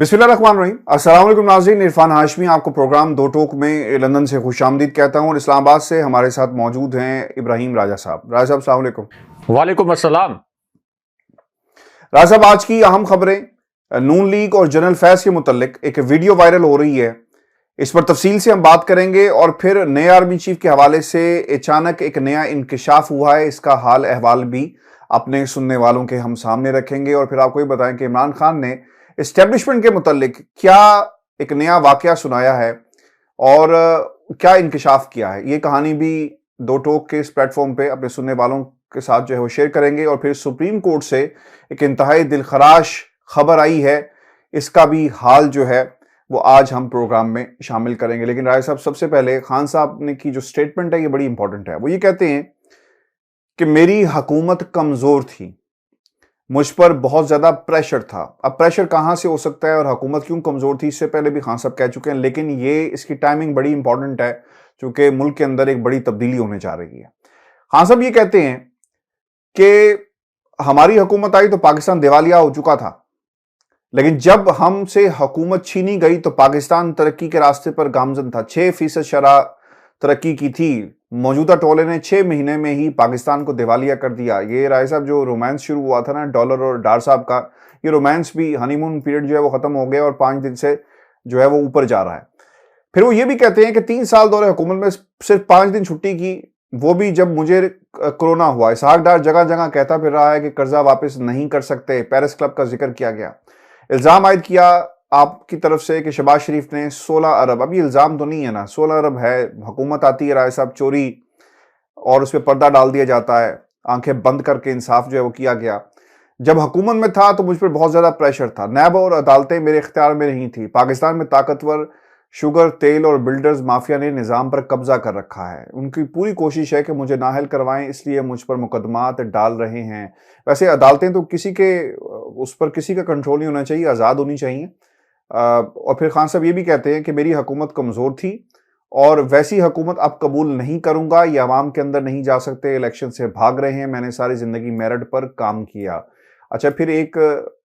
बिस्मिल्लाहिर्रहमानिर्रहीम। अस्सलाम वालेकुम नाज़रीन, इरफान हाशमी आपको प्रोग्राम दो टोक में लंदन से खुशामदीद कहता हूँ और इस्लामाबाद से हमारे साथ मौजूद हैं इब्राहिम राजा साहब। राजा साहब अस्सलाम वालेकुम। वालेकुम अस्सलाम। राजा साहब, आज की अहम खबरें नून लीग और जनरल फैज के मुतल्लिक एक वीडियो वायरल हो रही है, इस पर तफसील से हम बात करेंगे और फिर नए आर्मी चीफ के हवाले से अचानक एक नया इंकिशाफ हुआ है, इसका हाल अहवाल भी अपने सुनने वालों के हम सामने रखेंगे और फिर आपको ये बताएं कि इमरान खान ने एस्टेब्लिशमेंट के मुतल्लिक क्या एक नया वाकया सुनाया है और क्या इंकिशाफ किया है। ये कहानी भी दो टोक के इस प्लेटफॉर्म पे अपने सुनने वालों के साथ जो है वो शेयर करेंगे और फिर सुप्रीम कोर्ट से एक इंतहाई दिलखराश खबर आई है, इसका भी हाल जो है वो आज हम प्रोग्राम में शामिल करेंगे। लेकिन राय साहब, सबसे पहले खान साहब ने की जो स्टेटमेंट है ये बड़ी इंपॉर्टेंट है। वो ये कहते हैं कि मेरी हुकूमत कमजोर थी, मुझ पर बहुत ज्यादा प्रेशर था। अब प्रेशर कहां से हो सकता है और हुकूमत क्यों कमजोर थी, इससे पहले भी खान साहब कह चुके हैं, लेकिन ये इसकी टाइमिंग बड़ी इंपॉर्टेंट है क्योंकि मुल्क के अंदर एक बड़ी तब्दीली होने जा रही है। खान साहब ये कहते हैं कि हमारी हुकूमत आई तो पाकिस्तान दिवालिया हो चुका था, लेकिन जब हमसे हुकूमत छीनी गई तो पाकिस्तान तरक्की के रास्ते पर गामजन था। 6% शरह तरक्की की थी। मौजूदा टोले ने 6 महीने में ही पाकिस्तान को दिवालिया कर दिया। ये राय साहब, जो रोमांस शुरू हुआ था ना डॉलर और डार साहब का, ये रोमांस भी हनीमून पीरियड जो है वो खत्म हो गया और 5 दिन से जो है वो ऊपर जा रहा है। फिर वो ये भी कहते हैं कि 3 साल दौरे हुकूमत में सिर्फ 5 दिन छुट्टी की, वो भी जब मुझे कोरोना हुआ। इसहाक डार जगह जगह कहता फिर रहा है कि कर्जा वापस नहीं कर सकते। पेरिस क्लब का जिक्र किया गया। इल्जाम आयद किया आपकी तरफ से कि शहबाज शरीफ ने 16 अरब, अब ये इल्जाम तो नहीं है ना, 16 अरब है, हुकूमत आती है राय साहब, चोरी और उस पर पर्दा डाल दिया जाता है, आंखें बंद करके इंसाफ जो है वो किया गया। जब हुकूमत में था तो मुझ पर बहुत ज्यादा प्रेशर था, नैब और अदालतें मेरे इख्तियार में नहीं थी। पाकिस्तान में ताकतवर शुगर, तेल और बिल्डर्स माफिया ने निजाम पर कब्जा कर रखा है। उनकी पूरी कोशिश है कि मुझे नाअहल करवाएं, इसलिए मुझ पर मुकदमात डाल रहे हैं। वैसे अदालतें तो किसी के उस पर किसी का कंट्रोल नहीं होना चाहिए, आज़ाद होनी चाहिए। और फिर खान साहब ये भी कहते हैं कि मेरी हुकूमत कमज़ोर थी और वैसी हुकूमत अब कबूल नहीं करूंगा, ये अवाम के अंदर नहीं जा सकते, इलेक्शन से भाग रहे हैं, मैंने सारी ज़िंदगी मेरिट पर काम किया। अच्छा, फिर एक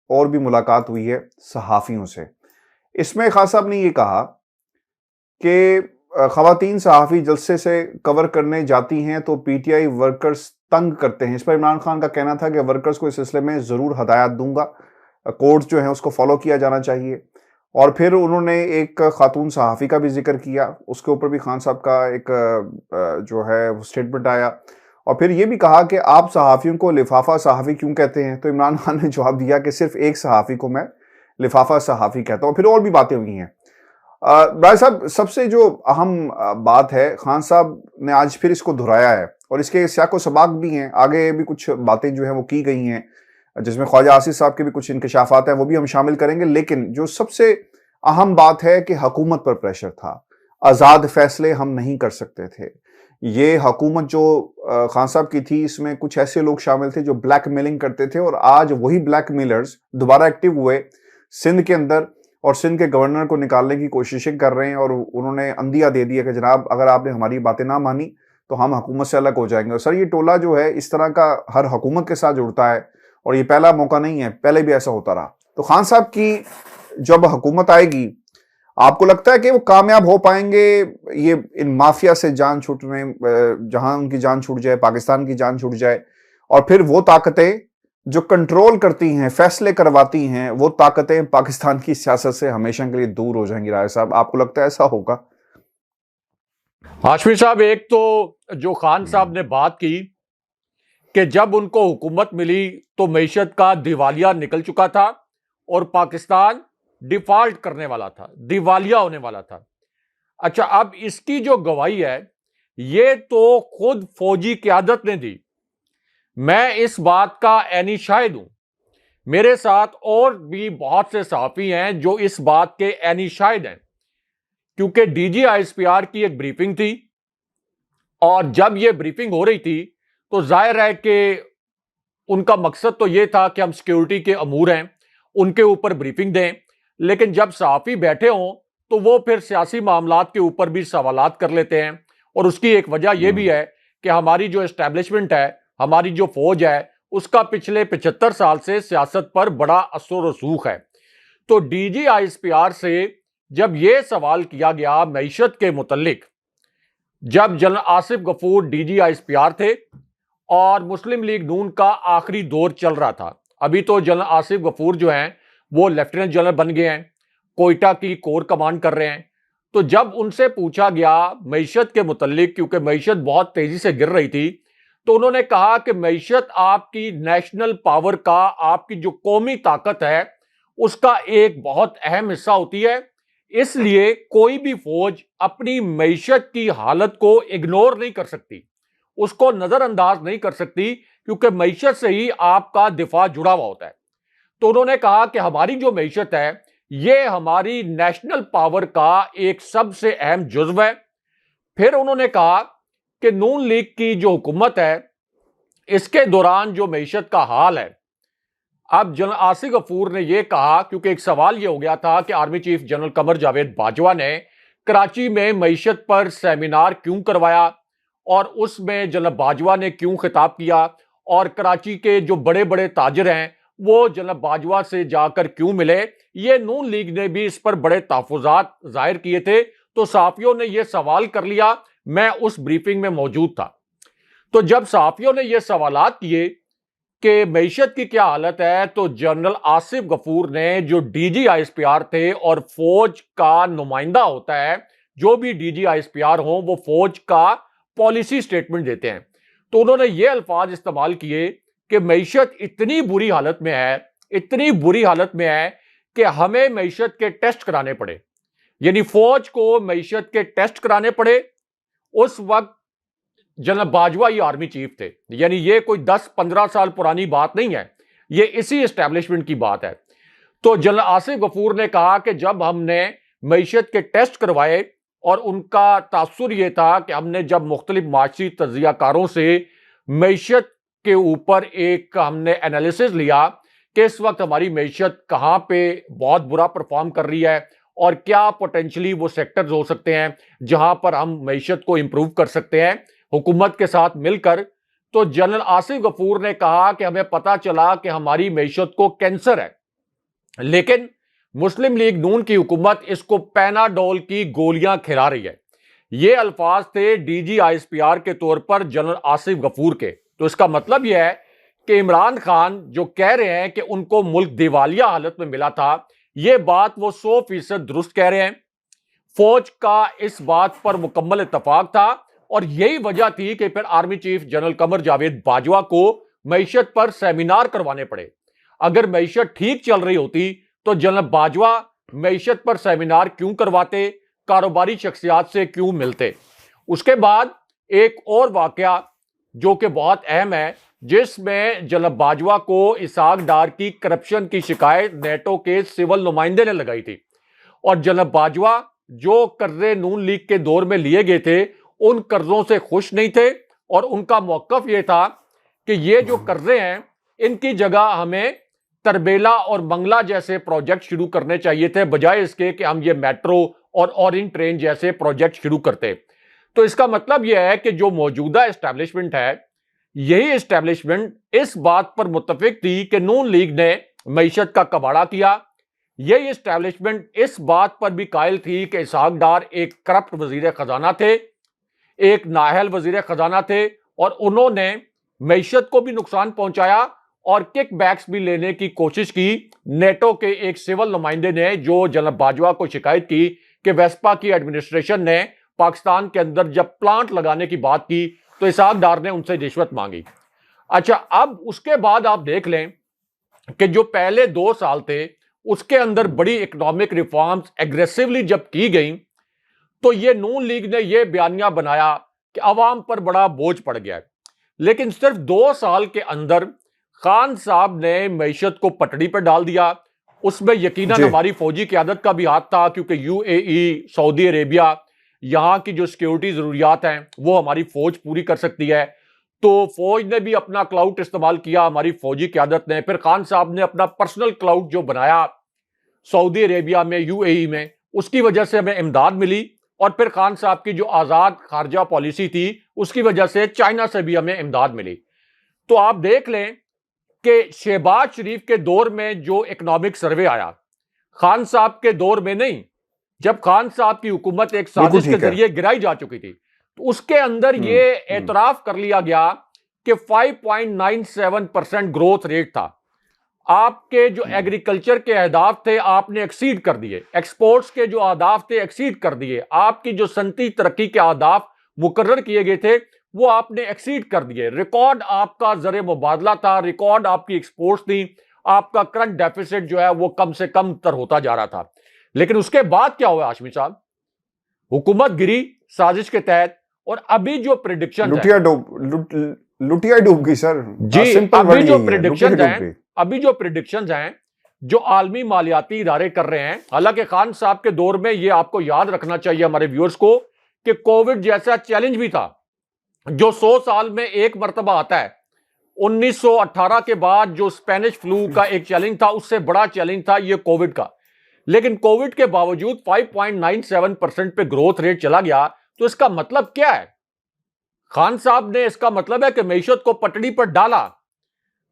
और भी मुलाकात हुई है सहाफ़ियों से। इसमें खान साहब ने ये कहा कि ख़वातीन सहाफ़ी जलसे से कवर करने जाती हैं तो पीटीआई वर्कर्स तंग करते हैं। इस पर इमरान खान का कहना था कि वर्कर्स को इस सिलसिले में ज़रूर हदायत दूंगा, कोड्स जो हैं उसको फॉलो किया जाना चाहिए। और फिर उन्होंने एक खातून सहाफ़ी का भी जिक्र किया, उसके ऊपर भी खान साहब का एक जो है स्टेटमेंट आया। और फिर ये भी कहा कि आप सहाफ़ियों को लिफाफा सहाफ़ी क्यों कहते हैं, तो इमरान खान ने जवाब दिया कि सिर्फ एक सहाफ़ी को मैं लिफाफा सहाफ़ी कहता हूँ। फिर और भी बातें हुई हैं। भाई साहब, सबसे जो अहम बात है, खान साहब ने आज फिर इसको दोहराया है और इसके सियाको सबाक भी हैं, आगे भी कुछ बातें जो हैं वो की गई हैं जिसमें ख्वाजा आसिफ साहब के भी कुछ इंकशाफात हैं, वो भी हम शामिल करेंगे। लेकिन जो सबसे अहम बात है कि हुकूमत पर प्रेशर था, आज़ाद फैसले हम नहीं कर सकते थे। ये हुकूमत जो खान साहब की थी, इसमें कुछ ऐसे लोग शामिल थे जो ब्लैकमेलिंग करते थे और आज वही ब्लैकमेलर्स दोबारा एक्टिव हुए सिंध के अंदर और सिंध के गवर्नर को निकालने की कोशिशें कर रहे हैं और उन्होंने अंदिया दे दिया कि जनाब अगर आपने हमारी बातें ना मानी तो हम हुकूमत से अलग हो जाएंगे। और सर, ये टोला जो है इस तरह का हर हुकूमत के साथ जुड़ता है और ये पहला मौका नहीं है, पहले भी ऐसा होता रहा। तो खान साहब की जब हुकूमत आएगी, आपको लगता है कि वो कामयाब हो पाएंगे ये इन माफिया से जान छूटने, जहां उनकी जान छूट जाए, पाकिस्तान की जान छूट जाए और फिर वो ताकतें जो कंट्रोल करती हैं, फैसले करवाती हैं, वो ताकतें पाकिस्तान की सियासत से हमेशा के लिए दूर हो जाएंगी? राय साहब, आपको लगता है ऐसा होगा? हाशमी साहब, एक तो जो खान साहब ने बात की कि जब उनको हुकूमत मिली तो मईशत का दिवालिया निकल चुका था और पाकिस्तान डिफॉल्ट करने वाला था, दिवालिया होने वाला था। अच्छा, अब इसकी जो गवाही है ये तो खुद फौजी क़यादत ने दी। मैं इस बात का ऐनी शाहिद हूं, मेरे साथ और भी बहुत से सहाफ़ी हैं जो इस बात के ऐनी शाहिद हैं, क्योंकि डीजी आईएसपीआर की एक ब्रीफिंग थी और जब यह ब्रीफिंग हो रही थी तो जाहिर है कि उनका मकसद तो यह था कि हम सिक्योरिटी के अमूर हैं, उनके ऊपर ब्रीफिंग दें। लेकिन जब सहाफ़ी बैठे हों तो वो फिर सियासी मामलात के ऊपर भी सवालात कर लेते हैं और उसकी एक वजह यह भी है कि हमारी जो एस्टैब्लिशमेंट है, हमारी जो फौज है, उसका पिछले 75 साल से सियासत पर बड़ा असर रसूख है। तो डीजी आईएसपीआर से जब यह सवाल किया गया मईशत के मुतल्लिक, जब general Asif Ghafoor DG ISPR थे और मुस्लिम लीग नून का आखिरी दौर चल रहा था, अभी तो जनरल आसिफ गफूर जो हैं वो लेफ्टिनेंट जनरल बन गए हैं, कोयटा की कोर कमांड कर रहे हैं। तो जब उनसे पूछा गया मईशत के मुतल्लिक, क्योंकि मईशत बहुत तेजी से गिर रही थी, तो उन्होंने कहा कि मईशत आपकी नेशनल पावर का, आपकी जो कौमी ताकत है उसका एक बहुत अहम हिस्सा होती है। इसलिए कोई भी फौज अपनी मईशत की हालत को इग्नोर नहीं कर सकती, उसको नजरअंदाज नहीं कर सकती, क्योंकि मईशत से ही आपका दिफा जुड़ा हुआ होता है। तो उन्होंने कहा कि हमारी जो मईशत है यह हमारी नेशनल पावर का एक सबसे अहम जुज्व है। फिर उन्होंने कहा कि नून लीग की जो हुकूमत है इसके दौरान जो मईशत का हाल है, अब जनरल आसिफ गफूर ने यह कहा, क्योंकि एक सवाल यह हो गया था कि army chief general Qamar Javed Bajwa ने कराची में मईशत पर सेमिनार क्यों करवाया और उसमें जनरल बाजवा ने क्यों खिताब किया, और कराची के जो बड़े बड़े ताजिर हैं वो जनरल बाजवा से जाकर क्यों मिले। ये नून लीग ने भी इस पर बड़े तहफ़्फ़ुज़ात जाहिर किए थे। तो सहाफ़ियों ने यह सवाल कर लिया, मैं उस ब्रीफिंग में मौजूद था। तो जब सहाफ़ियों ने यह सवालात किए कि मईशत की क्या हालत है, तो जनरल आसिफ गफूर ने, जो डीजी आईएसपीआर थे और फौज का नुमाइंदा होता है, जो भी डीजी आईएसपीआर हो वो फौज का पॉलिसी स्टेटमेंट देते हैं, तो उन्होंने ये अल्फाज इस्तेमाल किए कि मईशत इतनी बुरी हालत में है, इतनी बुरी हालत में है कि हमें मईशत के टेस्ट कराने पड़े, यानी फौज को मईशत के टेस्ट कराने पड़े। उस वक्त जनरल बाजवा ये आर्मी चीफ थे, यानी ये कोई 10-15 साल पुरानी बात नहीं है, ये इसी एस्टेब्लिशमेंट की बात है। तो जनरल आसिफ गफूर ने कहा कि जब हमने मईशत के टेस्ट करवाए और उनका तासुर यह था कि हमने जब मुख्तलिफ माशी तज्जियाकारों से मईशत के ऊपर एक हमने एनालिसिस लिया कि इस वक्त हमारी मईशत कहाँ पे बहुत बुरा परफॉर्म कर रही है और क्या पोटेंशली वो सेक्टर्स हो सकते हैं जहां पर हम मईशत को इंप्रूव कर सकते हैं हुकूमत के साथ मिलकर। तो जनरल आसिफ गफूर ने कहा कि हमें पता चला कि हमारी मईशत को कैंसर है, लेकिन मुस्लिम लीग नून की हुकूमत इसको पैनाडोल की गोलियां खिला रही है। ये अल्फाज थे डीजी आईएसपीआर के तौर पर जनरल आसिफ गफूर के। तो इसका मतलब यह है कि इमरान खान जो कह रहे हैं कि उनको मुल्क दिवालिया हालत में मिला था, यह बात वो 100% दुरुस्त कह रहे हैं। फौज का इस बात पर मुकम्मल इत्तफाक था और यही वजह थी कि फिर army chief general Qamar Javed Bajwa को मईशत पर सेमिनार करवाने पड़े। अगर मईशत ठीक चल रही होती तो जनरल बाजवा मईशत पर सेमिनार क्यों करवाते, कारोबारी शख्सियात से क्यों मिलते। उसके बाद एक और वाकया जो कि बहुत अहम है, जिसमें जनरल बाजवा को इसहाक डार की करप्शन की शिकायत नेटो के सिविल नुमाइंदे ने लगाई थी और जनरल बाजवा जो कर्जे नून लीग के दौर में लिए गए थे उन कर्जों से खुश नहीं थे और उनका मौकफ यह था कि ये जो कर्जे हैं इनकी जगह हमें तरबेला और मंगला जैसे प्रोजेक्ट शुरू करने चाहिए थे, बजाय इसके कि हम ये मेट्रो और ऑरेंज ट्रेन जैसे प्रोजेक्ट शुरू करते। तो इसका मतलब यह है कि जो मौजूदा एस्टैब्लिशमेंट है, यही एस्टैब्लिशमेंट इस बात पर मुत्तफिक थी कि नून लीग ने मईशत का कबाड़ा किया। यही एस्टैब्लिशमेंट इस बात पर भी कायल थी कि इसहाक डार एक करप्ट वजीर खजाना थे, एक नाअहल वजीर खजाना थे और उन्होंने मईशत को भी नुकसान पहुंचाया और किक बैक्स भी लेने की कोशिश की। नेटो के एक सिविल नुमाइंदे ने जो जनरल बाजवा को शिकायत की कि वेस्पा की एडमिनिस्ट्रेशन ने पाकिस्तान के अंदर जब प्लांट लगाने की बात की तो इसहाक डार ने उनसे रिश्वत मांगी। अच्छा, अब उसके बाद आप देख लें कि जो पहले 2 साल थे उसके अंदर बड़ी इकोनॉमिक रिफॉर्म्स एग्रेसिवली जब की गई तो ये नून लीग ने यह बयानिया बनाया कि अवाम पर बड़ा बोझ पड़ गया है। लेकिन सिर्फ 2 साल के अंदर खान साहब ने मईशत को पटड़ी पर डाल दिया। उसमें यकीनन हमारी फौजी क़यादत का भी हाथ था, क्योंकि यूएई, सऊदी अरेबिया, यहाँ की जो सिक्योरिटी ज़रूरियात हैं वो हमारी फौज पूरी कर सकती है। तो फौज ने भी अपना क्लाउड इस्तेमाल किया, हमारी फौजी क़यादत ने। फिर खान साहब ने अपना पर्सनल क्लाउड जो बनाया सऊदी अरेबिया में, यूएई में, उसकी वजह से हमें इमदाद मिली। और फिर खान साहब की जो आज़ाद खारजा पॉलिसी थी उसकी वजह से चाइना से भी हमें इमदाद मिली। तो आप देख लें कि शहबाज शरीफ के दौर में जो इकोनॉमिक सर्वे आया, खान साहब के दौर में नहीं, जब खान साहब की हुकूमत एक साजिश के जरिए गिराई जा चुकी थी, तो उसके अंदर ये एतराफ कर लिया गया कि 5.97% ग्रोथ रेट था। आपके जो एग्रीकल्चर के अहदाफ थे आपने एक्सीड कर दिए, एक्सपोर्ट्स के जो अहदाफ थे एक्सीड कर दिए, आपकी जो सनती तरक्की के अहदाफ मुकर्रर किए गए थे वो आपने एक्सीड कर दिए। रिकॉर्ड आपका ज़र मुबादला था, रिकॉर्ड आपकी एक्सपोर्ट्स थी, आपका करंट डेफिसिट जो है वो कम से कम तर होता जा रहा था। लेकिन उसके बाद क्या हुआ हाशमी साहब? हुकूमत गिरी साजिश के तहत, और अभी जो प्रिडिक्शन लुटिया डूब गई सर जी। अभी जो प्रिडिक्शंस हैं जो आलमी मालियाती इदारे कर रहे हैं, हालांकि खान साहब के दौर में ये आपको याद रखना चाहिए हमारे व्यूअर्स को कि कोविड जैसा चैलेंज भी था जो 100 साल में एक मर्तबा आता है। 1918 के बाद जो स्पेनिश फ्लू का एक चैलेंज था उससे बड़ा चैलेंज था ये कोविड का। लेकिन कोविड के बावजूद 5.97% पे ग्रोथ रेट चला गया। तो इसका मतलब क्या है? खान साहब ने इसका मतलब है कि मईशत को पटड़ी पर डाला,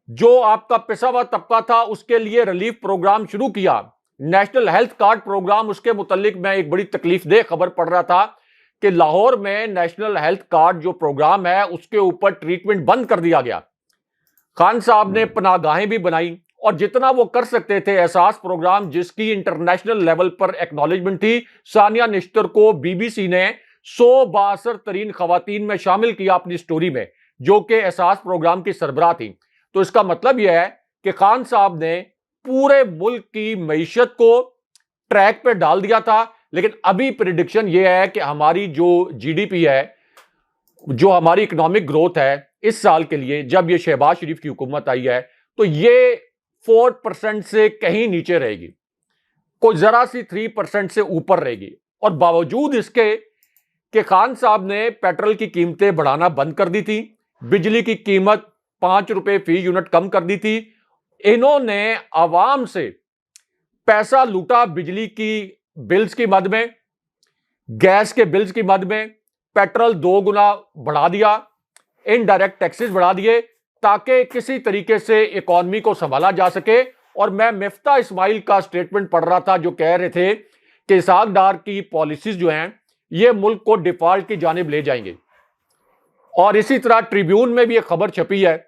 जो आपका पिसा हुआ तबका था उसके लिए रिलीफ प्रोग्राम शुरू किया, नेशनल हेल्थ कार्ड प्रोग्राम। उसके मुतालिक मैं एक बड़ी तकलीफ दे खबर पढ़ रहा था कि लाहौर में नेशनल हेल्थ कार्ड जो प्रोग्राम है उसके ऊपर ट्रीटमेंट बंद कर दिया गया। खान साहब ने पनाहगाहें भी बनाई और जितना वो कर सकते थे एहसास प्रोग्राम जिसकी इंटरनेशनल लेवल पर एक्नॉलेजमेंट थी, सानिया निश्तर को बीबीसी ने 100 बासर तरीन खवातीन में शामिल किया अपनी स्टोरी में, जो कि एहसास प्रोग्राम की सरबराह थी। तो इसका मतलब यह है कि खान साहब ने पूरे मुल्क की मईशत को ट्रैक पे डाल दिया था। लेकिन अभी प्रिडिक्शन यह है कि हमारी जो जीडीपी है, जो हमारी इकोनॉमिक ग्रोथ है इस साल के लिए, जब ये शहबाज शरीफ की हुकूमत आई है, तो ये 4% से कहीं नीचे रहेगी, कोई जरा सी 3% से ऊपर रहेगी। और बावजूद इसके कि खान साहब ने पेट्रोल की कीमतें बढ़ाना बंद कर दी थी, बिजली की कीमत 5 रुपए फी यूनिट कम कर दी थी, इन्होंने आवाम से पैसा लूटा बिजली की बिल्स की मद में, गैस के बिल्स की मद में, पेट्रोल 2 गुना बढ़ा दिया, इनडायरेक्ट टैक्सेस बढ़ा दिए ताकि किसी तरीके से इकॉनमी को संभाला जा सके। और मैं मिफ्ता इस्माइल का स्टेटमेंट पढ़ रहा था जो कह रहे थे कि इसहाक डार की पॉलिसीज जो हैं ये मुल्क को डिफॉल्ट की जानिब ले जाएंगे। और इसी तरह ट्रिब्यून में भी एक खबर छपी है,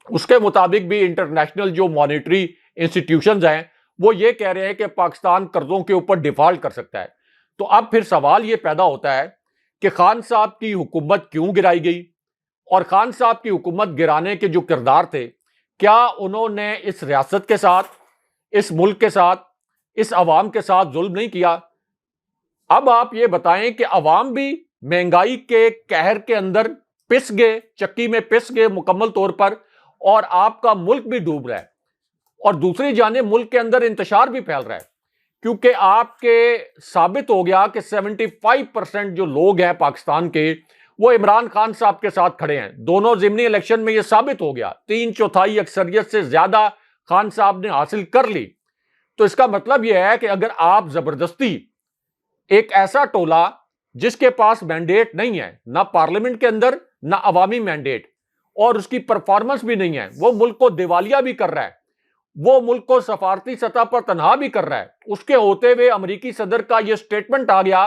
उसके मुताबिक भी इंटरनेशनल जो मॉनेटरी इंस्टीट्यूशंस हैं वो ये कह रहे हैं कि पाकिस्तान कर्जों के ऊपर डिफॉल्ट कर सकता है। तो अब फिर सवाल ये पैदा होता है कि खान साहब की हुकूमत क्यों गिराई गई, और खान साहब की हुकूमत गिराने के जो किरदार थे, क्या उन्होंने इस रियासत के साथ, इस मुल्क के साथ, इस अवाम के साथ जुल्म नहीं किया? अब आप ये बताएं कि अवाम भी महंगाई के कहर के अंदर पिस गए, चक्की में पिस गए मुकम्मल तौर पर, और आपका मुल्क भी डूब रहा है, और दूसरी जानिब मुल्क के अंदर इंतशार भी फैल रहा है, क्योंकि आपके साबित हो गया कि 75% जो लोग हैं पाकिस्तान के वो इमरान खान साहब के साथ खड़े हैं। दोनों ज़िमनी इलेक्शन में ये साबित हो गया, 3/4 अक्सरियत से ज्यादा खान साहब ने हासिल कर ली। तो इसका मतलब यह है कि अगर आप जबरदस्ती एक ऐसा टोला जिसके पास मैंडेट नहीं है, ना पार्लियामेंट के अंदर ना अवामी मैंडेट, और उसकी परफॉर्मेंस भी नहीं है, वो मुल्क को दिवालिया भी कर रहा है, वो मुल्क को सफारती सतह पर तनहा भी कर रहा है, उसके होते हुए अमेरिकी सदर का यह स्टेटमेंट आ गया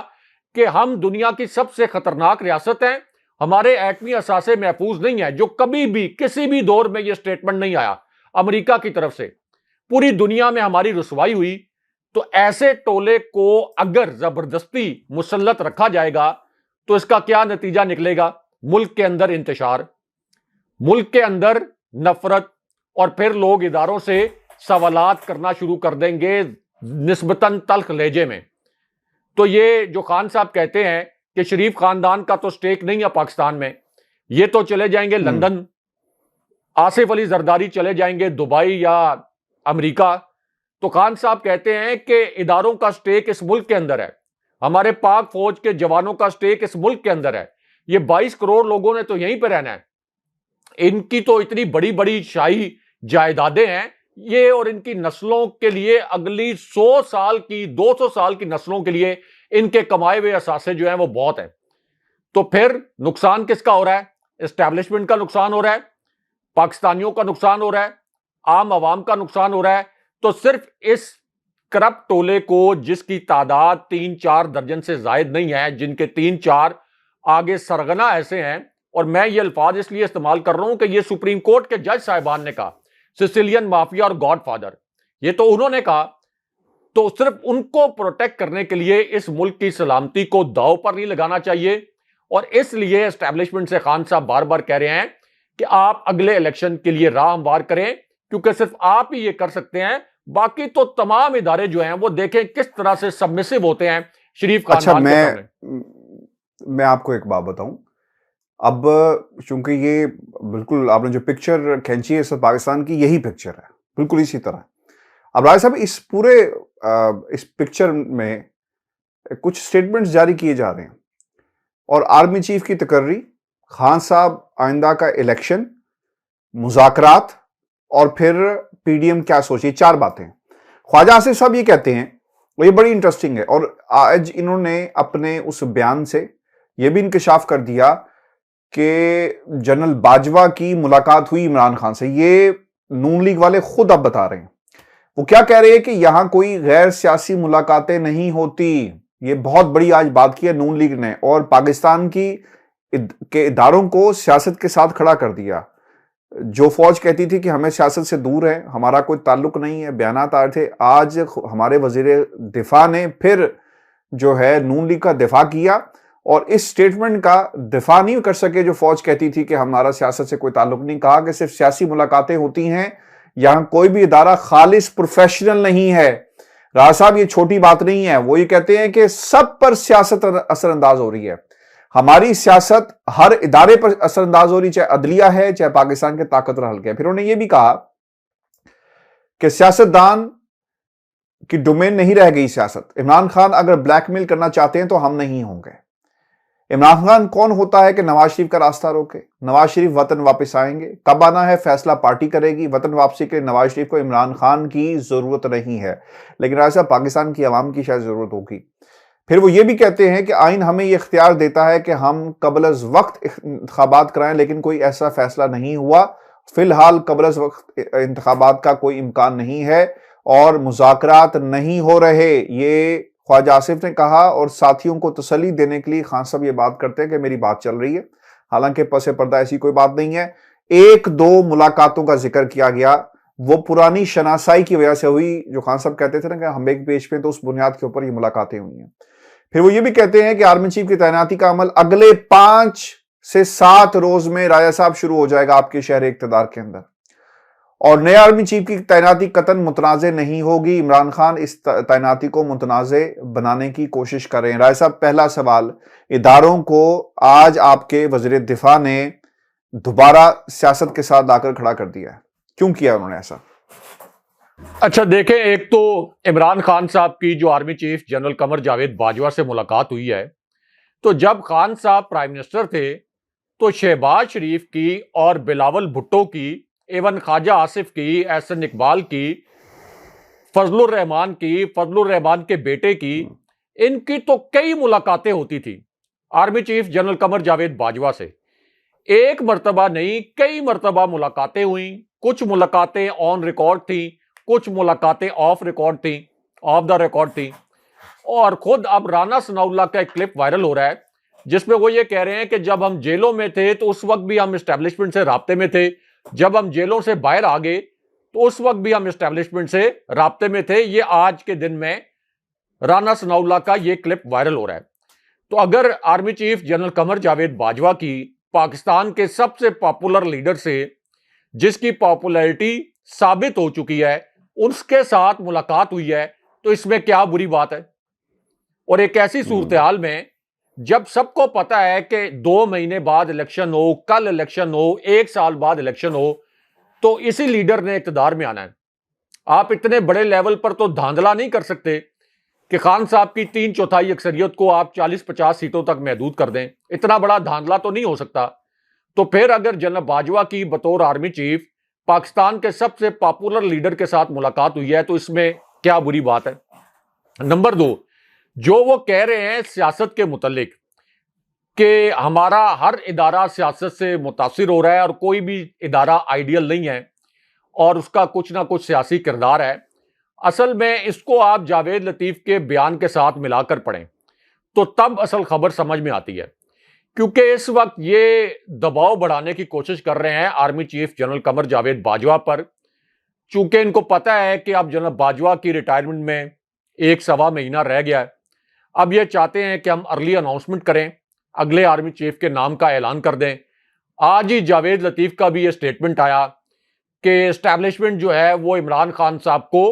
कि हम दुनिया की सबसे खतरनाक रियासत हैं, हमारे एटमी असासे महफूज नहीं है, जो कभी भी किसी भी दौर में यह स्टेटमेंट नहीं आया अमेरिका की तरफ से। पूरी दुनिया में हमारी रुसवाई हुई। तो ऐसे टोले को अगर जबरदस्ती मुसल्लत रखा जाएगा तो इसका क्या नतीजा निकलेगा? मुल्क के अंदर इंतशार, मुल्क के अंदर नफरत, और फिर लोग इदारों से सवालात करना शुरू कर देंगे निस्बतन तल्ख लहजे में। तो ये जो खान साहब कहते हैं कि शरीफ खानदान का तो स्टेक नहीं है पाकिस्तान में, ये तो चले जाएंगे लंदन, आसिफ अली जरदारी चले जाएंगे दुबई या अमेरिका। तो खान साहब कहते हैं कि इदारों का स्टेक इस मुल्क के अंदर है, हमारे पाक फौज के जवानों का स्टेक इस मुल्क के अंदर है, ये 22 करोड़ लोगों ने तो यहीं पर रहना है, इनकी तो इतनी बड़ी बड़ी शाही जायदादें हैं ये, और इनकी नस्लों के लिए अगली 100 साल की 200 साल की नस्लों के लिए इनके कमाए हुए असासे जो हैं वो बहुत हैं। तो फिर नुकसान किसका हो रहा है? एस्टैब्लिशमेंट का नुकसान हो रहा है, पाकिस्तानियों का नुकसान हो रहा है, आम आवाम का नुकसान हो रहा है। तो सिर्फ इस करप्ट टोले को, जिसकी तादाद 3-4 दर्जन से जायद नहीं है, जिनके 3-4 आगे सरगना ऐसे हैं, और मैं ये अल्फाज इसलिए इस्तेमाल कर रहा हूं कि ये सुप्रीम कोर्ट के जज साहिबान ने कहा, सिसिलियन माफिया और गॉडफादर, ये तो उन्होंने कहा। तो सिर्फ उनको प्रोटेक्ट करने के लिए इस मुल्क की सलामती को दांव पर नहीं लगाना चाहिए, और इसलिए एस्टैब्लिशमेंट से खान साहब बार बार कह रहे हैं कि आप अगले इलेक्शन के लिए राह हमवार करें, क्योंकि सिर्फ आप ही ये कर सकते हैं। बाकी तो तमाम इदारे जो हैं वो देखें किस तरह से सबमिसिव होते हैं शरीफ खानदान के सामने। मैं आपको एक बात बताऊं, अब चूंकि ये बिल्कुल आपने जो पिक्चर खींची है सब पाकिस्तान की यही पिक्चर है, बिल्कुल इसी तरह। अब राय साहब इस पूरे इस पिक्चर में कुछ स्टेटमेंट्स जारी किए जा रहे हैं और आर्मी चीफ की तकर्री, खान साहब आइंदा का इलेक्शन, मुज़ाकरात और फिर पीडीएम क्या सोचे, 4 बातें। ख्वाजा आसिफ साहब ये कहते हैं, और ये बड़ी इंटरेस्टिंग है, और आज इन्होंने अपने उस बयान से ये भी इंकशाफ कर दिया कि जनरल बाजवा की मुलाकात हुई इमरान खान से। ये नून लीग वाले खुद अब बता रहे हैं। वो क्या कह रहे हैं कि यहां कोई गैर सियासी मुलाकातें नहीं होती। ये बहुत बड़ी आज बात की है नून लीग ने, और पाकिस्तान के इदारों को सियासत के साथ खड़ा कर दिया। जो फौज कहती थी कि हमें सियासत से दूर है, हमारा कोई ताल्लुक नहीं है, बयानात आ रहे थे, आज हमारे वजीर दिफा ने फिर जो है नून लीग का दिफा किया, और इस स्टेटमेंट का दिफा नहीं कर सके जो फौज कहती थी कि हमारा सियासत से कोई ताल्लुक नहीं। कहा कि सिर्फ सियासी मुलाकातें होती हैं, यहां कोई भी इदारा खालिस प्रोफेशनल नहीं है। राज साहब ये छोटी बात नहीं है, वो ये कहते हैं कि सब पर सियासत असरअंदाज हो रही है, हमारी सियासत हर इदारे पर असरअंदाज हो रही, चाहे अदलिया है चाहे पाकिस्तान के ताकतवर हल्के। फिर उन्होंने ये भी कहा कि सियासतदान की डोमेन नहीं रह गई सियासत। इमरान खान अगर ब्लैकमेल करना चाहते हैं तो हम नहीं होंगे। इमरान खान कौन होता है कि नवाज शरीफ का रास्ता रोके? नवाज शरीफ वतन वापस आएंगे, कब आना है फैसला पार्टी करेगी। वतन वापसी के लिए नवाज शरीफ को इमरान खान की जरूरत नहीं है, लेकिन ऐसा पाकिस्तान की आवाम की शायद जरूरत होगी। फिर वो ये भी कहते हैं कि आइन हमें ये इख्तियार देता है कि हम कबल अज़ वक्त इंतखाबात कराएं, लेकिन कोई ऐसा फैसला नहीं हुआ। फिलहाल कबल अज़ वक्त इंतखाबात का कोई इम्कान नहीं है और मुज़ाकरात नहीं हो रहे, ये ख्वाजा आसिफ ने कहा। और साथियों को तसल्ली देने के लिए खान साहब ये बात करते हैं कि मेरी बात चल रही है, हालांकि पसे पर्दा ऐसी कोई बात नहीं है। 1-2 मुलाकातों का जिक्र किया गया, वो पुरानी शनासाई की वजह से हुई, जो खान साहब कहते थे ना कि हम एक पेज पे, तो उस बुनियाद के ऊपर ये मुलाकातें हुई हैं। फिर वो ये भी कहते हैं कि आर्मी चीफ की तैनाती का अमल अगले 5 से 7 रोज में राजा साहब शुरू हो जाएगा आपके शहर इक्तदार के अंदर, और नए आर्मी चीफ की तैनाती कतन मुतनाज़े नहीं होगी। इमरान खान इस तैनाती को मुतनाज़े बनाने की कोशिश कर रहे हैं। राय साहब, पहला सवाल, इदारों को आज आपके वज़ीर दिफा ने दोबारा सियासत के साथ आकर खड़ा कर दिया है, क्यों किया उन्होंने ऐसा? अच्छा देखें, एक तो इमरान खान साहब की जो army chief general Qamar Javed Bajwa से मुलाकात हुई है, तो जब खान साहब प्राइम मिनिस्टर थे तो शहबाज शरीफ की और बिलावल भुट्टो की, एवन ख्वाजा आसिफ की, एहसन इकबाल की, फजलुर रहमान की, फजलुर रहमान के बेटे की, इनकी तो कई मुलाकातें होती थी army chief general Qamar Javed Bajwa से। एक मर्तबा नहीं, कई मर्तबा मुलाकातें हुई। कुछ मुलाकातें ऑन रिकॉर्ड थी, कुछ मुलाकातें ऑफ रिकॉर्ड थी, ऑफ द रिकॉर्ड थी। और खुद अब राना सनाउल्लाह का एक क्लिप वायरल हो रहा है जिसमें वो ये कह रहे हैं कि जब हम जेलों में थे तो उस वक्त भी हम एस्टेब्लिशमेंट से राब्ते में थे, जब हम जेलों से बाहर आ गए तो उस वक्त भी हम एस्टेब्लिशमेंट से राब्ते में थे। ये आज के दिन में राना सनाउल्लाह का ये क्लिप वायरल हो रहा है। तो अगर army chief general Qamar Javed Bajwa की पाकिस्तान के सबसे पॉपुलर लीडर से, जिसकी पॉपुलैरिटी साबित हो चुकी है, उसके साथ मुलाकात हुई है, तो इसमें क्या बुरी बात है? और एक ऐसी सूरत हाल में जब सबको पता है कि 2 महीने बाद इलेक्शन हो, कल इलेक्शन हो, 1 साल बाद इलेक्शन हो, तो इसी लीडर ने इक़्तिदार में आना है। आप इतने बड़े लेवल पर तो धांधला नहीं कर सकते कि खान साहब की 3/4 अक्सरियत को आप 40-50 सीटों तक महदूद कर दें। इतना बड़ा धांधला तो नहीं हो सकता। तो फिर अगर जनरल बाजवा की बतौर आर्मी चीफ पाकिस्तान के सबसे पॉपुलर लीडर के साथ मुलाकात हुई है, तो इसमें क्या बुरी बात है? नंबर 2, जो वो कह रहे हैं सियासत के मुतल्लिक कि हमारा हर इदारा सियासत से मुतासिर हो रहा है और कोई भी इदारा आइडियल नहीं है और उसका कुछ ना कुछ सियासी किरदार है। असल में इसको आप जावेद लतीफ के बयान के साथ मिलाकर पढ़ें तो तब असल खबर समझ में आती है। क्योंकि इस वक्त ये दबाव बढ़ाने की कोशिश कर रहे हैं army chief general Qamar Javed Bajwa पर, चूंकि इनको पता है कि अब जनरल बाजवा की रिटायरमेंट में 1-1.25 महीना रह गया है। अब ये चाहते हैं कि हम अर्ली अनाउंसमेंट करें, अगले आर्मी चीफ के नाम का ऐलान कर दें। आज ही जावेद लतीफ का भी ये स्टेटमेंट आया कि एस्टैब्लिशमेंट जो है वो इमरान खान साहब को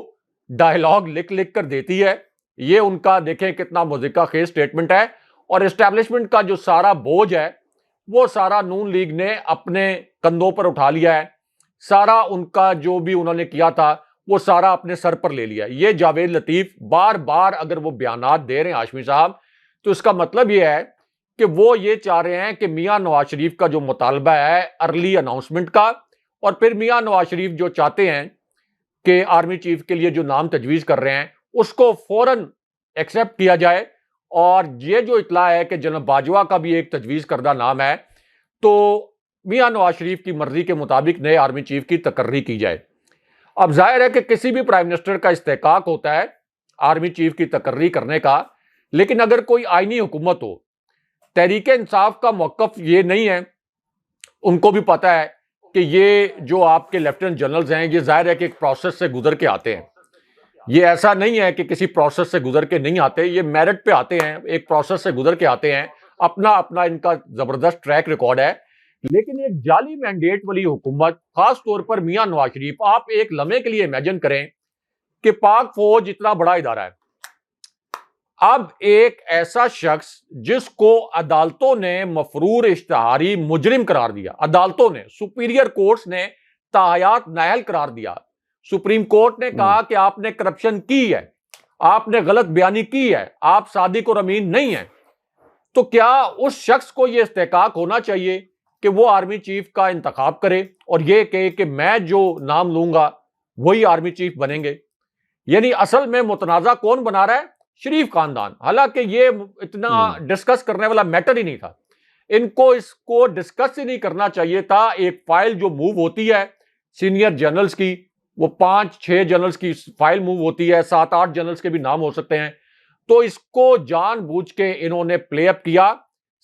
डायलॉग लिख लिख कर देती है। ये उनका देखें कितना मुज़िका खेज स्टेटमेंट है। और एस्टैब्लिशमेंट का जो सारा बोझ है वो सारा नून लीग ने अपने कंधों पर उठा लिया है। सारा उनका जो भी उन्होंने किया था वो सारा अपने सर पर ले लिया। ये जावेद लतीफ बार बार अगर वो बयानात दे रहे हैं हाशमी साहब, तो इसका मतलब ये है कि वो ये चाह रहे हैं कि मियां नवाज शरीफ का जो मुतालबा है अर्ली अनाउंसमेंट का, और फिर मियां नवाज शरीफ जो चाहते हैं कि आर्मी चीफ के लिए जो नाम तजवीज़ कर रहे हैं उसको फौरन एक्सेप्ट किया जाए। और ये जो इतला है कि जनरल बाजवा का भी एक तजवीज़ करदा नाम है, तो मियां नवाज शरीफ की मर्जी के मुताबिक नए आर्मी चीफ की तकर्री की जाए। अब जाहिर है कि किसी भी प्राइम मिनिस्टर का इस्तेकाक होता है आर्मी चीफ की तकर्री करने का, लेकिन अगर कोई आईनी हुकूमत हो, तहरीक इंसाफ का मौक़िफ़ ये नहीं है। उनको भी पता है कि ये जो आपके लेफ्टिनेंट जनरल्स हैं ये जाहिर है कि एक प्रोसेस से गुजर के आते हैं। ये ऐसा नहीं है कि किसी प्रोसेस से गुजर के नहीं आते, ये मेरिट पे आते हैं, एक प्रोसेस से गुजर के आते हैं। अपना अपना इनका जबरदस्त ट्रैक रिकॉर्ड है। लेकिन एक जाली मैंडेट वाली हुकूमत, खास तौर पर मियां नवाज शरीफ, आप एक लम्हे के लिए इमेजिन करें कि पाक फौज इतना बड़ा इदारा है, अब एक ऐसा शख्स जिसको अदालतों ने मफरूर इश्तिहारी मुजरिम करार दिया, अदालतों ने, सुपीरियर कोर्ट्स ने तायात नाहल करार दिया, सुप्रीम कोर्ट ने कहा कि आपने करप्शन की है, आपने गलत बयानी की है, आप सादिक और अमीन नहीं है, तो क्या उस शख्स को यह इस्तेकाक होना चाहिए कि वो आर्मी चीफ का इंतखाब करे और यह कहे कि मैं जो नाम लूंगा वही आर्मी चीफ बनेंगे? यानी असल में मुतनाजा कौन बना रहा है? शरीफ खानदान। हालांकि ये इतना डिस्कस करने वाला मैटर ही नहीं था, इनको इसको डिस्कस ही नहीं करना चाहिए था। एक फाइल जो मूव होती है सीनियर जनरल्स की, वो 5-6 जनरल्स की फाइल मूव होती है, 7-8 जनरल्स के भी नाम हो सकते हैं, तो इसको जानबूझ के इन्होंने प्ले अप किया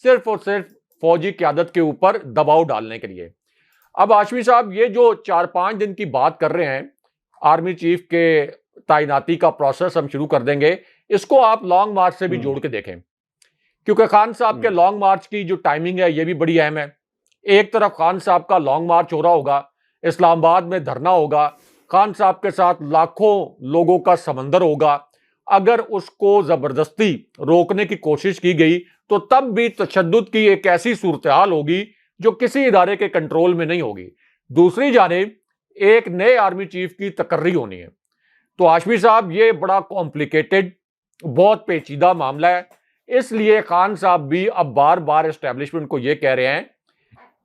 सिर्फ और सिर्फ फौजी क़यादत के ऊपर दबाव डालने के लिए। अब हाशमी साहब ये जो 4-5 दिन की बात कर रहे हैं आर्मी चीफ के तैनाती का प्रोसेस हम शुरू कर देंगे, इसको आप लॉन्ग मार्च से भी जोड़ के देखें, क्योंकि खान साहब के लॉन्ग मार्च की जो टाइमिंग है ये भी बड़ी अहम है। एक तरफ खान साहब का लॉन्ग मार्च हो रहा होगा, इस्लामाबाद में धरना होगा, खान साहब के साथ लाखों लोगों का समंदर होगा। अगर उसको जबरदस्ती रोकने की कोशिश की गई तो तब भी तशद्दुद की एक ऐसी सूरत हाल होगी जो किसी इदारे के कंट्रोल में नहीं होगी। दूसरी जानिब एक नए आर्मी चीफ की तकर्री होनी है। तो हाशमी साहब ये बड़ा कॉम्प्लिकेटेड, बहुत पेचीदा मामला है, इसलिए खान साहब भी अब बार बार एस्टेब्लिशमेंट को ये कह रहे हैं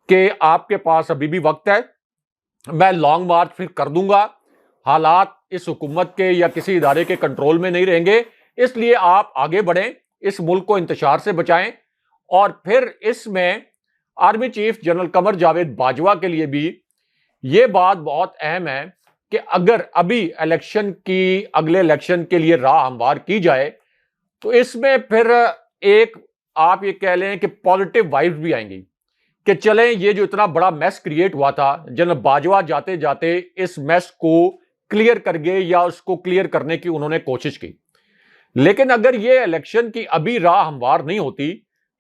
कि आपके पास अभी भी वक्त है, मैं लॉन्ग मार्च फिर कर दूंगा, हालात इस हुकूमत के या किसी इदारे के कंट्रोल में नहीं रहेंगे, इसलिए आप आगे बढ़ें, इस मुल्क को इंतशार से बचाएं। और फिर इसमें army chief general Qamar Javed Bajwa के लिए भी ये बात बहुत अहम है कि अगर अभी इलेक्शन की, अगले इलेक्शन के लिए राह हमवार की जाए तो इसमें फिर एक आप ये कह लें कि पॉजिटिव वाइब्स भी आएंगी कि चलें ये जो इतना बड़ा मैस क्रिएट हुआ था, जनरल बाजवा जाते जाते इस मैस को क्लियर कर गए या उसको क्लियर करने की उन्होंने कोशिश की। लेकिन अगर ये इलेक्शन की अभी राह हमवार नहीं होती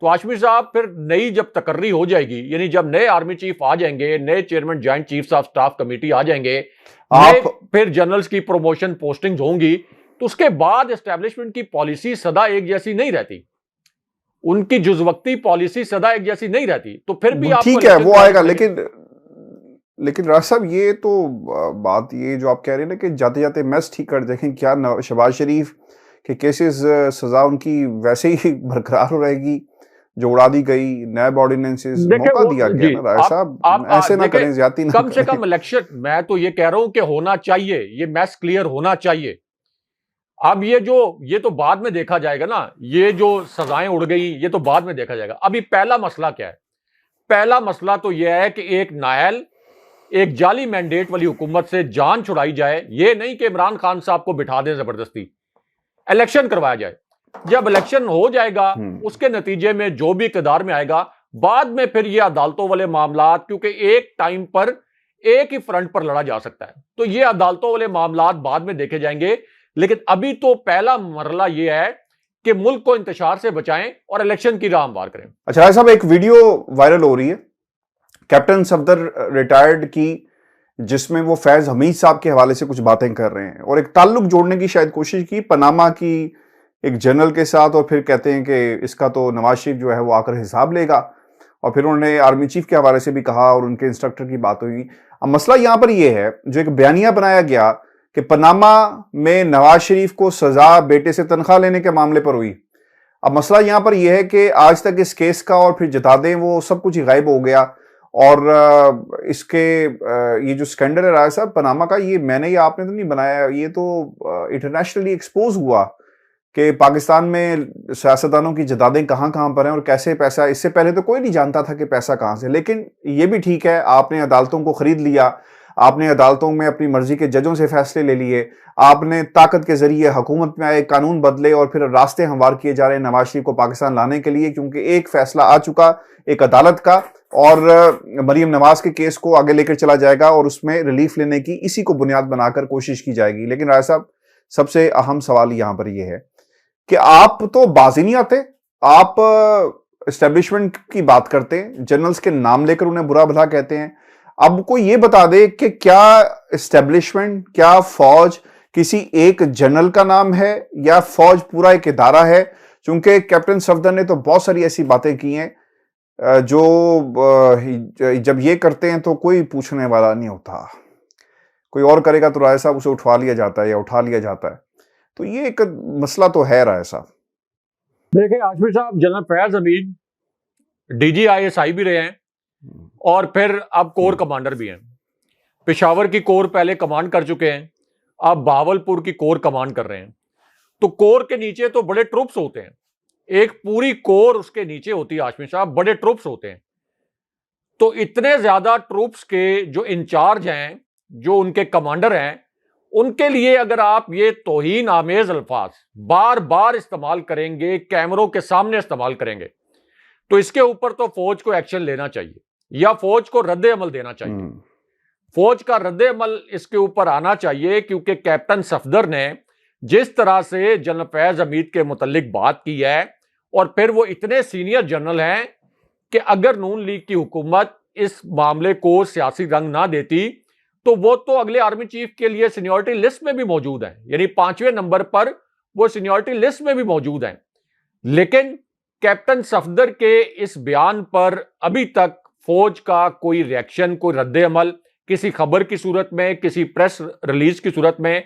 तो हाशमी साहब फिर नई जब तकर्री हो जाएगी, यानी जब नए आर्मी चीफ आ जाएंगे, नए chairman joint chiefs of staff committee आ जाएंगे, फिर जनरल्स की प्रमोशन पोस्टिंग्स होंगी, तो उसके बाद एस्टेब्लिशमेंट की पॉलिसी सदा एक जैसी नहीं रहती, उनकी जुज़वक्ती पॉलिसी सदा एक जैसी नहीं रहती। तो फिर भी ठीक है वो आएगा। लेकिन राज साहब ये तो बात ये जो आप कह रहे हैं ना कि जाते जाते मैस ठीक कर देखें, क्या शहबाज शरीफ के केसेस सजा उनकी वैसे ही बरकरार हो रहेगी जो उड़ा दी गई, नैब ऑर्डिनेंसेस मौका दिया गया ना राज साहब, ऐसे ना करें, ज्यादती ना कम से कम इलेक्शन, मैं तो ये कह रहा हूं कि होना चाहिए, ये मैस क्लियर होना चाहिए। अब ये तो बाद में देखा जाएगा ना, ये जो सजाएं उड़ गई ये तो बाद में देखा जाएगा। अभी पहला मसला क्या है? पहला मसला तो यह है कि एक नायल एक जाली मैंडेट वाली हुकूमत से जान छुड़ाई जाए। ये नहीं कि इमरान खान साहब को बिठा दें जबरदस्ती, इलेक्शन करवाया जाए। जब इलेक्शन हो जाएगा उसके नतीजे में जो भी इक़्तिदार में आएगा, बाद में फिर ये अदालतों वाले मामलात, क्योंकि एक टाइम पर एक ही फ्रंट पर लड़ा जा सकता है, तो ये अदालतों वाले मामलात बाद में देखे जाएंगे। लेकिन अभी तो पहला मरला ये है कि मुल्क को इंतशार से बचाएं और इलेक्शन की राह हमवार करें। अच्छा साहब, एक वीडियो वायरल हो रही है कैप्टन सफदर रिटायर्ड की, जिसमें वो फैज हमीद साहब के हवाले से कुछ बातें कर रहे हैं और एक ताल्लुक जोड़ने की शायद कोशिश की पनामा की एक जनरल के साथ, और फिर कहते हैं कि इसका तो नवाज शरीफ जो है वो आकर हिसाब लेगा, और फिर उन्होंने आर्मी चीफ के हवाले से भी कहा और उनके इंस्ट्रक्टर की बात हुई। अब मसला यहां पर यह है, जो एक बयानिया बनाया गया कि पनामा में नवाज शरीफ को सजा बेटे से तनख्वाह लेने के मामले पर हुई। अब मसला यहां पर यह है कि आज तक इस केस का और फिर जता दें वो सब कुछ ही गायब हो गया, और इसके ये जो स्कैंडल है राय साहब पनामा का, ये मैंने या आपने तो नहीं बनाया, ये तो इंटरनेशनली एक्सपोज हुआ कि पाकिस्तान में सियासतदानों की जदादें कहां कहां पर हैं और कैसे पैसा, इससे पहले तो कोई नहीं जानता था कि पैसा कहां से। लेकिन ये भी ठीक है, आपने अदालतों को खरीद लिया, आपने अदालतों में अपनी मर्जी के जजों से फैसले ले लिए, आपने ताकत के जरिए हुकूमत में आए कानून बदले और फिर रास्ते हमवार किए जा रहे हैं नवाज शरीफ को पाकिस्तान लाने के लिए, क्योंकि एक फैसला आ चुका एक अदालत का, और मरियम नवाज के केस को आगे लेकर चला जाएगा और उसमें रिलीफ लेने की इसी को बुनियाद बनाकर कोशिश की जाएगी। लेकिन राय साहब, सबसे अहम सवाल यहां पर यह है कि आप तो बाजी नहीं आते, आप एस्टेब्लिशमेंट की बात करते हैं, जनरल्स के नाम लेकर उन्हें बुरा भला कहते हैं। अब कोई ये बता दे कि क्या एस्टेब्लिशमेंट, क्या फौज किसी एक जनरल का नाम है या फौज पूरा एक इदारा है? क्योंकि कैप्टन सफदर ने तो बहुत सारी ऐसी बातें की हैं जो जब ये करते हैं तो कोई पूछने वाला नहीं होता, कोई और करेगा तो राय साहब उसे उठवा लिया जाता है या उठा लिया जाता है। तो ये एक मसला तो है राय साहब। देखिए हाशमी साहब, जनरल फैज हमीद DGISI भी रहे हैं और फिर अब कोर कमांडर भी हैं। पेशावर की कोर पहले कमांड कर चुके हैं, अब बहावलपुर की कोर कमांड कर रहे हैं। तो कोर के नीचे तो बड़े ट्रुप्स होते हैं, एक पूरी कोर उसके नीचे होती है हाशमी साहब, बड़े ट्रुप्स होते हैं। तो इतने ज्यादा ट्रुप्स के जो इंचार्ज हैं, जो उनके कमांडर हैं, उनके लिए अगर आप ये तौहीन आमेज अल्फाज बार बार इस्तेमाल करेंगे, कैमरों के सामने इस्तेमाल करेंगे, तो इसके ऊपर तो फौज को एक्शन लेना चाहिए या फौज को रद्द अमल देना चाहिए। फौज का रद्द अमल इसके ऊपर आना चाहिए, क्योंकि कैप्टन सफदर ने जिस तरह से जनरल फैज हमीद के मुतल्लिक बात की है, और फिर वो इतने सीनियर जनरल हैं कि अगर नून लीग की हुकूमत इस मामले को सियासी रंग ना देती तो वो तो अगले आर्मी चीफ के लिए सीनियरिटी लिस्ट में भी मौजूद हैं, यानी 5वें नंबर पर वो सीनियरिटी लिस्ट में भी मौजूद हैं। लेकिन कैप्टन सफदर के इस बयान पर अभी तक फौज का कोई रिएक्शन, कोई रद्द अमल किसी खबर की सूरत में, किसी प्रेस रिलीज की सूरत में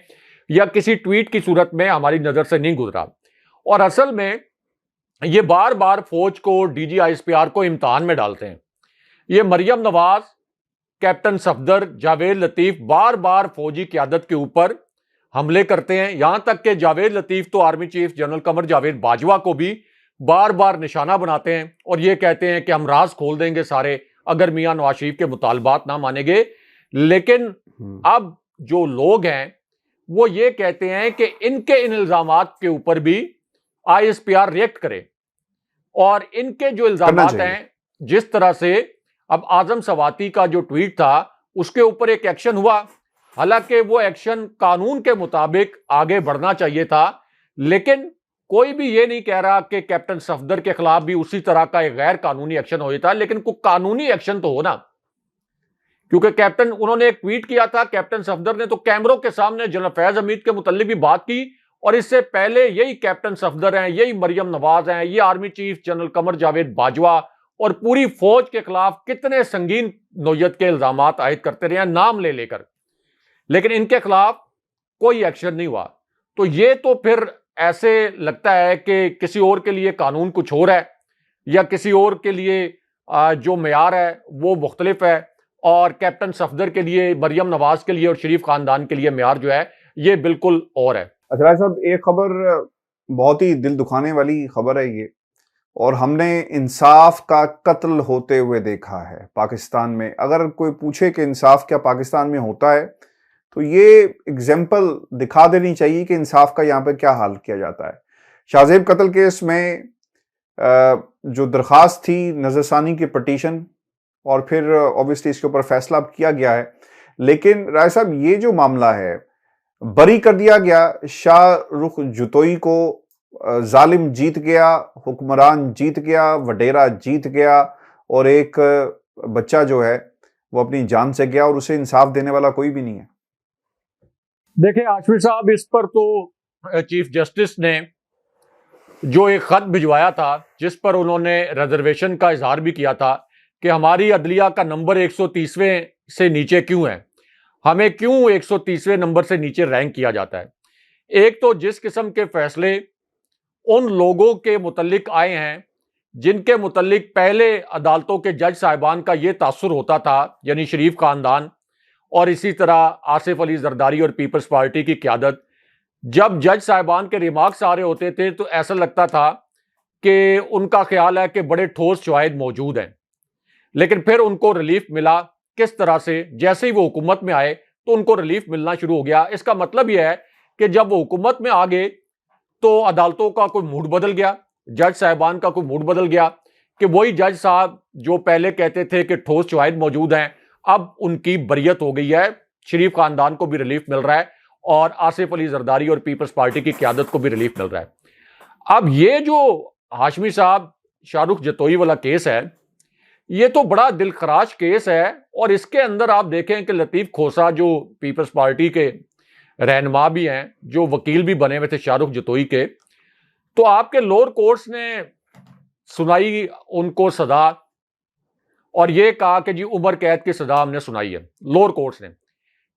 या किसी ट्वीट की सूरत में हमारी नजर से नहीं गुजरा। और असल में ये बार बार फौज को, DGISPR को इम्तिहान में डालते हैं। ये मरियम नवाज, कैप्टन सफदर, जावेद लतीफ बार बार फौजी क़यादत के ऊपर हमले करते हैं। यहां तक कि जावेद लतीफ तो army chief general Qamar Javed Bajwa को भी बार बार निशाना बनाते हैं और ये कहते हैं कि हम राज खोल देंगे सारे अगर मियां नवाज शरीफ के मुतालबात ना मानेंगे। लेकिन अब जो लोग हैं वो ये कहते हैं कि इनके इन इल्जामात के ऊपर भी ISPR रिएक्ट करे, और इनके जो इल्जामात हैं, जिस तरह से अब आजम सवाती का जो ट्वीट था उसके ऊपर एक एक्शन हुआ, हालांकि वो एक्शन कानून के मुताबिक आगे बढ़ना चाहिए था, लेकिन कोई भी ये नहीं कह रहा कि कैप्टन सफदर के खिलाफ भी उसी तरह का एक गैर कानूनी एक्शन हो जाता, लेकिन कोई कानूनी एक्शन तो हो ना। क्योंकि कैप्टन, उन्होंने एक ट्वीट किया था कैप्टन सफदर ने, तो कैमरों के सामने जनरल फैज हमीद के मुतल्लिक भी बात की, और इससे पहले यही कैप्टन सफदर हैं, यही मरियम नवाज हैं, ये army chief general Qamar Javed Bajwa और पूरी फौज के खिलाफ कितने संगीन नौयत के इल्जामात आयद करते रहे हैं नाम ले लेकर, लेकिन इनके खिलाफ कोई एक्शन नहीं हुआ। तो ये तो फिर ऐसे लगता है कि किसी और के लिए कानून कुछ और है या किसी और के लिए जो मेयार है वो मुख्तलिफ है, और कैप्टन सफदर के लिए, मरियम नवाज के लिए और शरीफ खानदान के लिए मेयार जो है ये बिल्कुल और है। अच्छा साहब, एक खबर बहुत ही दिल दुखाने वाली खबर है ये, और हमने इंसाफ का कत्ल होते हुए देखा है पाकिस्तान में। अगर कोई पूछे कि इंसाफ क्या पाकिस्तान में होता है, तो ये एग्जाम्पल दिखा देनी चाहिए कि इंसाफ का यहाँ पे क्या हाल किया जाता है। शाहजेब कत्ल केस में जो दरख्वास्त थी नजरसानी की पटिशन, और फिर ऑब्वियसली इसके ऊपर फैसला अब किया गया है, लेकिन राय साहब ये जो मामला है, बरी कर दिया गया शाहरुख जतोई को, जालिम जीत गया, हुक्मरान जीत गया, वडेरा जीत गया, और एक बच्चा जो है वो अपनी जान से गया, और उसे इंसाफ देने वाला कोई भी नहीं है। देखिए हाशमी साहब, इस पर तो चीफ जस्टिस ने जो एक खत भिजवाया था, जिस पर उन्होंने रिजर्वेशन का इजहार भी किया था कि हमारी अदलिया का नंबर 130वें से नीचे क्यों है, हमें क्यों 130वें नंबर से नीचे रैंक किया जाता है। एक तो जिस किस्म के फैसले उन लोगों के मुतल्लिक आए हैं जिनके मुतल्लिक पहले अदालतों के जज साहिबान का ये तासुर होता था, यानी शरीफ खानदान और इसी तरह आसिफ अली जरदारी और पीपल्स पार्टी की क़यादत, जब जज साहिबान के रिमार्क्स आ रहे होते थे तो ऐसा लगता था कि उनका ख्याल है कि बड़े ठोस शवाहिद मौजूद हैं। लेकिन फिर उनको रिलीफ मिला, किस तरह से, जैसे ही वो हुकूमत में आए तो उनको रिलीफ मिलना शुरू हो गया। इसका मतलब यह है कि जब वो हुकूमत में आ गए तो अदालतों का कोई मूड बदल गया, जज साहिबान का कोई मूड बदल गया कि वही जज साहब जो पहले कहते थे कि ठोस शवाहिद मौजूद हैं, अब उनकी बरियत हो गई है, शरीफ खानदान को भी रिलीफ मिल रहा है और आसिफ अली जरदारी और पीपल्स पार्टी की क़यादत को भी रिलीफ मिल रहा है। अब ये जो हाशमी साहब शाहरुख जतोई वाला केस है, ये तो बड़ा दिलखराश केस है, और इसके अंदर आप देखें कि लतीफ़ खोसा जो पीपल्स पार्टी के रहनुमा भी हैं, जो वकील भी बने हुए थे शाहरुख जतोई के, तो आपके लोअर कोर्ट्स ने सुनाई उनको सजा और ये कहा कि जी उम्र कैद की सजा हमने सुनाई है, लोअर कोर्ट्स ने।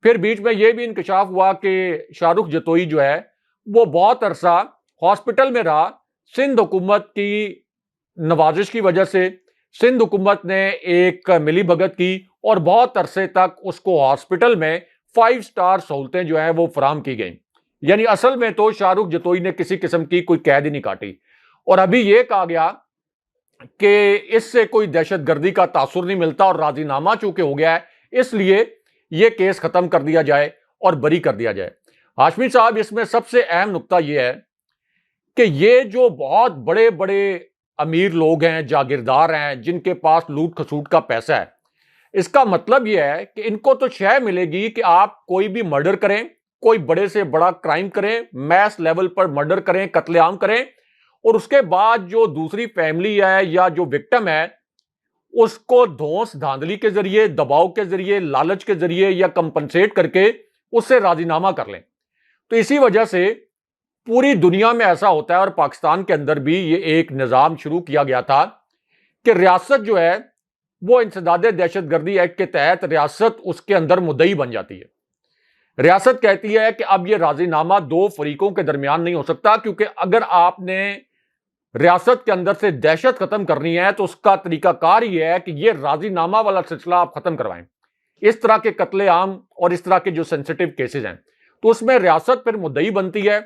फिर बीच में यह भी इंकशाफ हुआ कि शाहरुख जतोई जो है वो बहुत अरसा हॉस्पिटल में रहा, सिंध हुकूमत की नवाजिश की वजह से सिंध हुकूमत ने एक मिली भगत की और बहुत अरसे तक उसको हॉस्पिटल में 5 स्टार सहूलतें जो है वो फराम की गई। यानी असल में तो शाहरुख जतोई ने किसी किस्म की कोई कैद ही नहीं काटी, और अभी यह कहा गया कि इससे कोई दहशतगर्दी का तासुर नहीं मिलता और राजीनामा चूंकि हो गया है इसलिए यह केस खत्म कर दिया जाए और बरी कर दिया जाए। हाशमी साहब, इसमें सबसे अहम नुक्ता यह है कि ये जो बहुत बड़े बड़े अमीर लोग हैं, जागीरदार हैं, जिनके पास लूट खसूट का पैसा है, इसका मतलब यह है कि इनको तो शय मिलेगी कि आप कोई भी मर्डर करें, कोई बड़े से बड़ा क्राइम करें, मैस लेवल पर मर्डर करें, कत्लेआम करें, और उसके बाद जो दूसरी फैमिली है या जो विक्टिम है उसको धौंस धांधली के जरिए, दबाव के जरिए, लालच के जरिए या कंपनसेट करके उससे राजीनामा कर लें। तो इसी वजह से पूरी दुनिया में ऐसा होता है, और पाकिस्तान के अंदर भी ये एक निज़ाम शुरू किया गया था कि रियासत जो है वो इंसदाद दहशतगर्दी एक्ट के तहत रियासत उसके अंदर मुद्दई बन जाती है। रियासत कहती है कि अब ये राजीनामा 2 फरीकों के दरमियान नहीं हो सकता, क्योंकि अगर आपने रियासत के अंदर से दहशत खत्म करनी है तो उसका तरीकाकार ही है कि ये राजीनामा वाला सिलसिला आप खत्म करवाएं। इस तरह के कत्लेआम और इस तरह के जो सेंसिटिव केसेस हैं, तो उसमें रियासत फिर मुद्दई बनती है।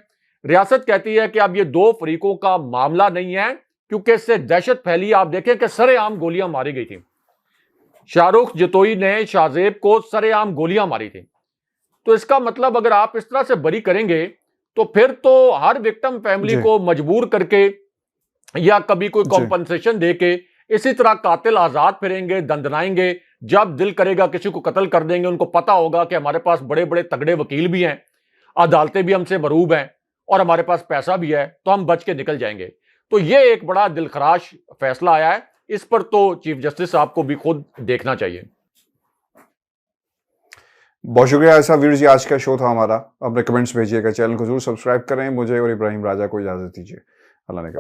रियासत कहती है कि अब ये 2 फरीकों का मामला नहीं है, क्योंकि इससे दहशत फैली। आप देखें कि सरेआम गोलियां मारी गई थी, शाहरुख जतोई ने शाहजेब को सरेआम गोलियां मारी थी। तो इसका मतलब अगर आप इस तरह से बरी करेंगे तो फिर तो हर विक्टिम फैमिली को मजबूर करके या कभी कोई कॉम्पनसेशन देके इसी तरह कातिल आजाद फिरेंगे, दंदनाएंगे, जब दिल करेगा किसी को कत्ल कर देंगे। उनको पता होगा कि हमारे पास बड़े बड़े तगड़े वकील भी हैं, अदालतें भी हमसे मरूब हैं और हमारे पास पैसा भी है, तो हम बच के निकल जाएंगे। तो ये एक बड़ा दिलखराश फैसला आया है, इस पर तो चीफ जस्टिस साहब को भी खुद देखना चाहिए। बहुत शुक्रिया। ऐसा व्यूअर्स, ये आज का शो था हमारा। अपने कमेंट्स भेजिएगा, चैनल को जरूर सब्सक्राइब करें। मुझे और इब्राहिम राजा को इजाजत दीजिए। अल्लाह ने